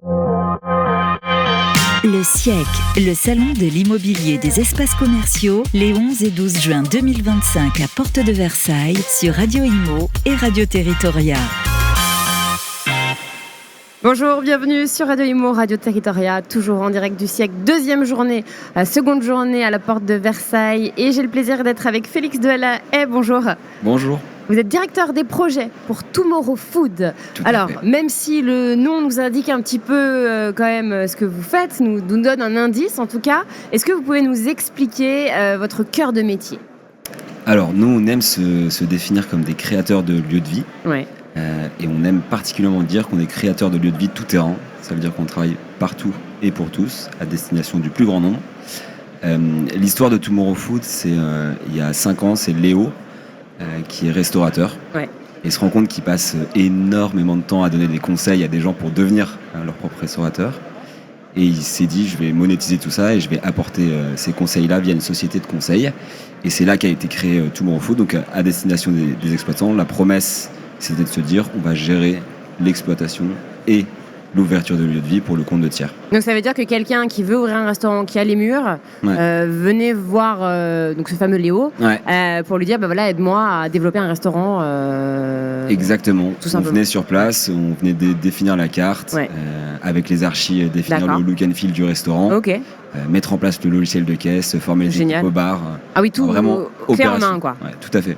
Le SIEC, le salon de l'immobilier des espaces commerciaux, les 11 et 12 juin 2025 à Porte de Versailles sur Radio Imo et Radio Territoria. Bonjour, bienvenue sur Radio Imo, Radio Territoria, toujours en direct du SIEC, deuxième journée, seconde journée à la Porte de Versailles. Et j'ai le plaisir d'être avec Félix Delahaye. Bonjour. Bonjour. Vous êtes directeur des projets pour Tomorrow Food. Alors, même si le nom nous indique un petit peu quand même ce que vous faites, nous donne un indice en tout cas, est-ce que vous pouvez nous expliquer votre cœur de métier ? Alors, nous, on aime se définir comme des créateurs de lieux de vie. Ouais. Et on aime particulièrement dire qu'on est créateurs de lieux de vie tout terrain. Ça veut dire qu'on travaille partout et pour tous, à destination du plus grand nombre. L'histoire de Tomorrow Food, c'est il y a 5 ans, c'est Léo, qui est restaurateur. Ouais. Et se rend compte qu'il passe énormément de temps à donner des conseils à des gens pour devenir leur propre restaurateur. Et il s'est dit, je vais monétiser tout ça et je vais apporter ces conseils-là via une société de conseil. Et c'est là qu'a été créé Tomorrow Food, donc à destination des exploitants. La promesse, c'était de se dire, on va gérer l'exploitation et l'ouverture de lieux de vie pour le compte de tiers. Donc ça veut dire que quelqu'un qui veut ouvrir un restaurant qui a les murs, venez voir donc ce fameux Léo pour lui dire voilà, aide-moi à développer un restaurant. Exactement. Tout simplement. On venait sur place, on venait définir la carte avec les archis, définir le look and feel du restaurant, mettre en place le logiciel de caisse, former les équipes au bar. Ah oui, tout vraiment clé en main, quoi. Ouais, tout à fait.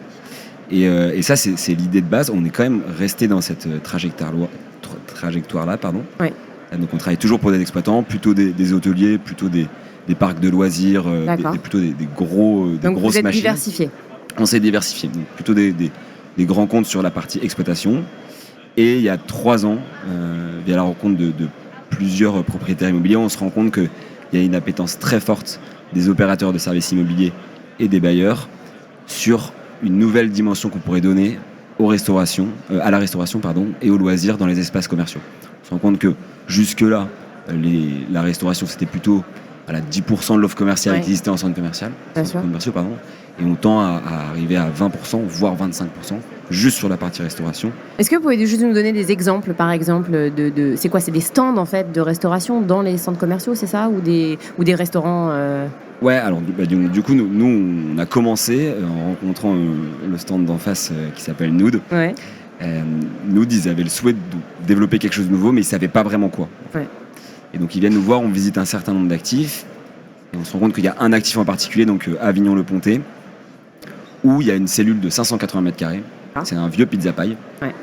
Et ça, c'est l'idée de base. On est quand même resté dans cette trajectoire-là. Ouais. Donc on travaille toujours pour des exploitants, plutôt des hôteliers, plutôt des parcs de loisirs, plutôt des grosses machines. Donc vous êtes diversifié. On s'est diversifié. Donc plutôt des grands comptes sur la partie exploitation. Et il y a 3 ans, via la rencontre de plusieurs propriétaires immobiliers, on se rend compte qu'il y a une appétence très forte des opérateurs de services immobiliers et des bailleurs sur une nouvelle dimension qu'on pourrait donner à la restauration et aux loisirs dans les espaces commerciaux. On se rend compte que jusque-là, la restauration, c'était plutôt 10% de l'offre commerciale qui existait en centre commercial, et on tend à arriver à 20%, voire 25%, juste sur la partie restauration. Est-ce que vous pouvez juste nous donner des exemples, par exemple, c'est quoi ? C'est des stands en fait de restauration dans les centres commerciaux, c'est ça ? Ou des restaurants Ouais, alors du coup, nous, on a commencé en rencontrant le stand d'en face qui s'appelle Nude. Ouais. Nude, ils avaient le souhait de développer quelque chose de nouveau, mais ils ne savaient pas vraiment quoi. Ouais. Et donc ils viennent nous voir, on visite un certain nombre d'actifs, et on se rend compte qu'il y a un actif en particulier, donc Avignon-le-Pontet, où il y a une cellule de 580 mètres carrés. C'est un vieux pizza pie. Ouais.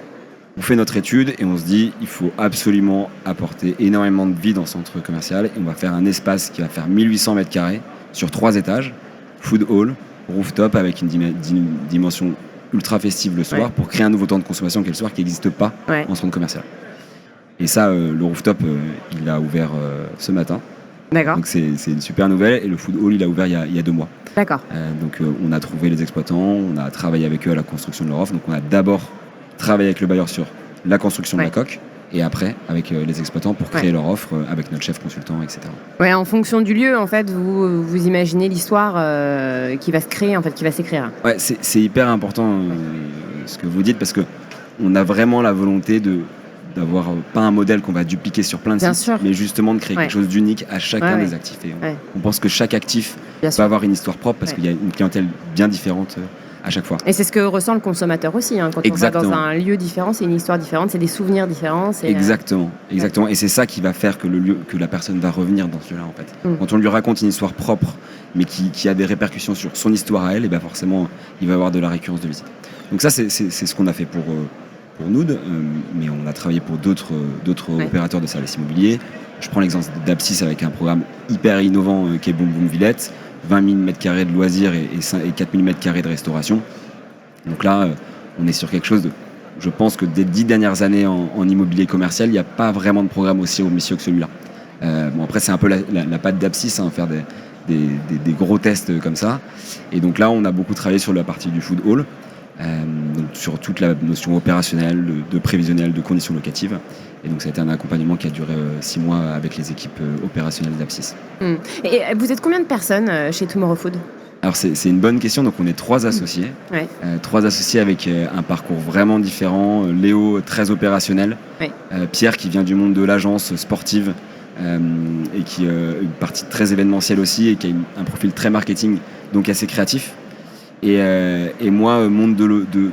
On fait notre étude et on se dit il faut absolument apporter énormément de vie dans ce centre commercial, et on va faire un espace qui va faire 1800 mètres carrés sur 3 étages, food hall, rooftop avec une dimension ultra festive le soir pour créer un nouveau temps de consommation qui est le soir qui n'existe pas en centre commercial. Et ça, le rooftop, il a ouvert ce matin. D'accord. Donc c'est une super nouvelle. Et le food hall, il a ouvert il y a 2 mois. D'accord. Donc on a trouvé les exploitants, on a travaillé avec eux à la construction de leur offre. Donc on a d'abord travaillé avec le bailleur sur la construction de la coque, et après avec les exploitants pour créer leur offre avec notre chef consultant, etc. Ouais, en fonction du lieu, en fait, vous imaginez l'histoire qui va se créer, en fait, qui va s'écrire. Ouais, c'est hyper important ce que vous dites, parce que on a vraiment la volonté d'avoir pas un modèle qu'on va dupliquer sur plein de sites, mais justement de créer quelque chose d'unique à chacun des actifs. Et on pense que chaque actif va avoir une histoire propre, parce qu'il y a une clientèle bien différente à chaque fois. Et c'est ce que ressent le consommateur aussi. Quand on va dans un lieu différent, c'est une histoire différente, c'est des souvenirs différents. Exactement. Et c'est ça qui va faire que la personne va revenir dans ce lieu-là, en fait. Quand on lui raconte une histoire propre, mais qui a des répercussions sur son histoire à elle, et ben forcément, il va avoir de la récurrence de visite. Donc ça, c'est ce qu'on a fait pour Nude, mais on a travaillé pour d'autres opérateurs de services immobiliers. Je prends l'exemple d'Apsis avec un programme hyper innovant qui est Boom Boom Villette, 20 000 m² de loisirs et 4 000 m² de restauration. Donc là, on est sur quelque chose je pense que des 10 dernières années en immobilier commercial, il n'y a pas vraiment de programme aussi ambitieux que celui-là. Après, c'est un peu la patte d'Apsis, faire des gros tests comme ça. Et donc là, on a beaucoup travaillé sur la partie du food hall, donc sur toute la notion opérationnelle, de prévisionnelle, de conditions locatives. Et donc ça a été un accompagnement qui a duré 6 mois avec les équipes opérationnelles d'Apsis. Et vous êtes combien de personnes chez Tomorrow Food ? Alors c'est une bonne question, donc on est 3 associés. Ouais. 3 associés avec un parcours vraiment différent. Léo, très opérationnel. Ouais. Pierre qui vient du monde de l'agence sportive et qui une partie très événementielle aussi et qui a un profil très marketing, donc assez créatif. Et moi, monde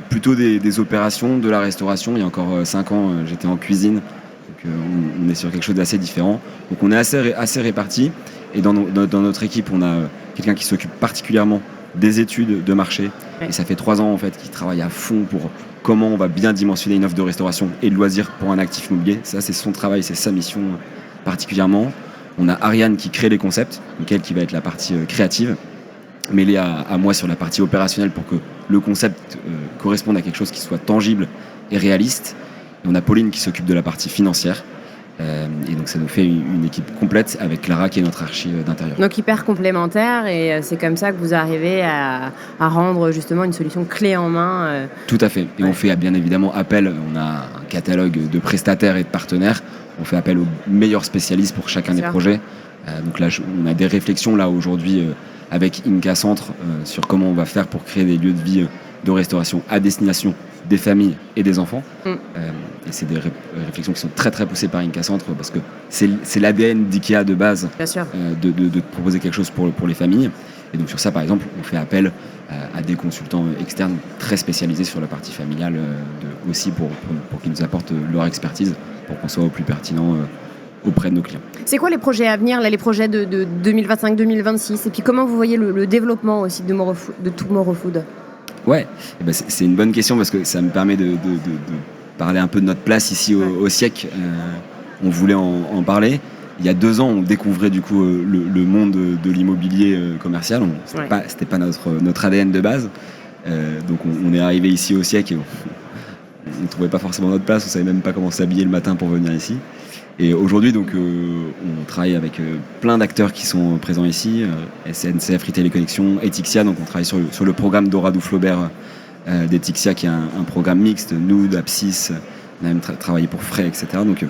plutôt des opérations, de la restauration. Il y a encore 5 ans, j'étais en cuisine. Donc on est sur quelque chose d'assez différent. Donc on est assez répartis. Et dans notre équipe, on a quelqu'un qui s'occupe particulièrement des études de marché. Ouais. Et ça fait 3 ans en fait qu'il travaille à fond pour comment on va bien dimensionner une offre de restauration et de loisirs pour un actif immobilier. Ça, c'est son travail, c'est sa mission particulièrement. On a Ariane qui crée les concepts, donc elle qui va être la partie créative, mêlée à moi sur la partie opérationnelle pour que le concept corresponde à quelque chose qui soit tangible et réaliste. Et on a Pauline qui s'occupe de la partie financière. Et donc ça nous fait une équipe complète avec Clara qui est notre archi d'intérieur. Donc hyper complémentaire, et c'est comme ça que vous arrivez à rendre justement une solution clé en main. Tout à fait. Et on fait bien évidemment appel, on a un catalogue de prestataires et de partenaires. On fait appel aux meilleurs spécialistes pour chacun des projets. Donc là, on a des réflexions là aujourd'hui avec Inca Centre sur comment on va faire pour créer des lieux de vie de restauration à destination des familles et des enfants. Et c'est des réflexions qui sont très très poussées par Inca Centre parce que c'est l'ADN d'IKEA de base. Bien sûr. De proposer quelque chose pour les familles. Et donc sur ça, par exemple, on fait appel à des consultants externes très spécialisés sur la partie familiale aussi pour qu'ils nous apportent leur expertise pour qu'on soit au plus pertinent auprès de nos clients. C'est quoi les projets à venir, là, les projets de 2025-2026? Et puis comment vous voyez le développement aussi de Tomorrow Food? Ouais, et ben c'est une bonne question parce que ça me permet de parler un peu de notre place ici au SIEC. On voulait en parler. Il y a 2 ans, on découvrait du coup le monde de l'immobilier commercial. C'était pas notre ADN de base. Donc on est arrivé ici au SIEC et on ne trouvait pas forcément notre place. On savait même pas comment s'habiller le matin pour venir ici. Et aujourd'hui, donc, on travaille avec plein d'acteurs qui sont présents ici, SNCF Retail et Connexion, Etixia, donc on travaille sur le programme Doradou Flaubert d'Etixia, qui est un programme mixte, Nude, Apsis, on a même travaillé pour Fray, etc. Donc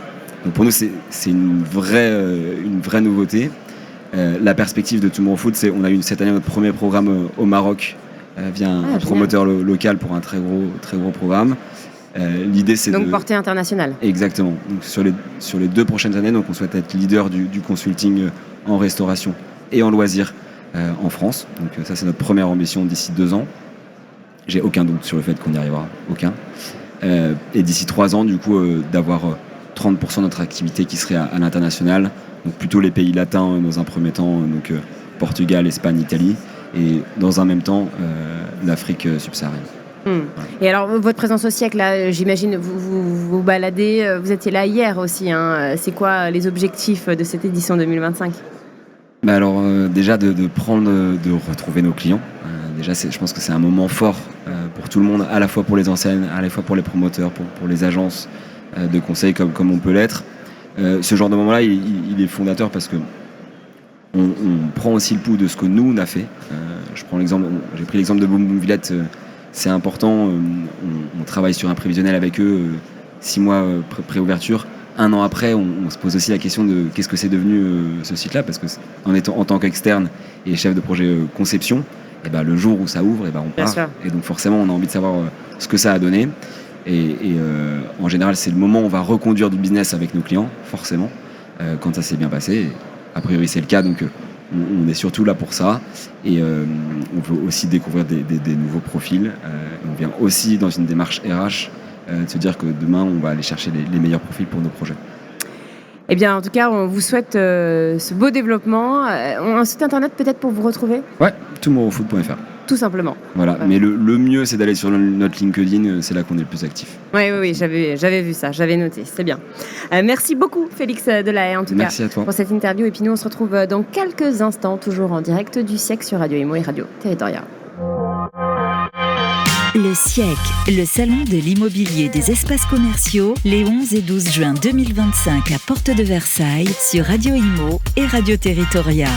pour nous, c'est une vraie nouveauté. La perspective de Tomorrow Food, on a eu cette année notre premier programme au Maroc via un promoteur local pour un très gros programme. L'idée, c'est donc portée internationale. Exactement. Donc sur les 2 prochaines années, donc on souhaite être leader du consulting en restauration et en loisirs en France. Donc ça, c'est notre première ambition d'ici 2 ans. J'ai aucun doute sur le fait qu'on y arrivera, aucun. Et d'ici 3 ans, du coup, d'avoir 30% de notre activité qui serait à l'international. Donc plutôt les pays latins dans un premier temps, donc Portugal, Espagne, Italie, et dans un même temps l'Afrique subsaharienne. Voilà. Et alors, votre présence au SIEC, là, j'imagine, vous baladez, vous étiez là hier aussi, hein. C'est quoi les objectifs de cette édition 2025 ? Alors, déjà, de retrouver nos clients. Déjà, je pense que c'est un moment fort pour tout le monde, à la fois pour les enseignes, à la fois pour les promoteurs, pour les agences de conseil comme on peut l'être. Ce genre de moment-là, il est fondateur parce que on prend aussi le pouls de ce que nous, on a fait. J'ai pris l'exemple de Boom Boom Villette. C'est important, on travaille sur un prévisionnel avec eux, 6 mois pré-ouverture. 1 an après, on se pose aussi la question de qu'est-ce que c'est devenu ce site-là, parce que en tant qu'externe et chef de projet conception, et ben, le jour où ça ouvre, et ben, on part. Et donc forcément, on a envie de savoir ce que ça a donné. Et en général, c'est le moment où on va reconduire du business avec nos clients, forcément, quand ça s'est bien passé. Et a priori, c'est le cas, donc on est surtout là pour ça. Et on veut aussi découvrir des nouveaux profils. On vient aussi dans une démarche RH de se dire que demain, on va aller chercher les meilleurs profils pour nos projets. Eh bien, en tout cas, on vous souhaite ce beau développement. Un site internet peut-être pour vous retrouver ? Ouais, tomorrowfood.fr. Tout simplement. Voilà, mais le mieux, c'est d'aller sur notre LinkedIn, c'est là qu'on est le plus actif. Oui, j'avais vu ça, j'avais noté, c'est bien. Merci beaucoup, Félix Delahaye, en tout Merci cas, à toi. pour cette interview. Et puis nous, on se retrouve dans quelques instants, toujours en direct du SIEC sur Radio Imo et Radio Territoria. Le SIEC, le salon de l'immobilier des espaces commerciaux, les 11 et 12 juin 2025 à Porte de Versailles sur Radio Imo et Radio Territoria.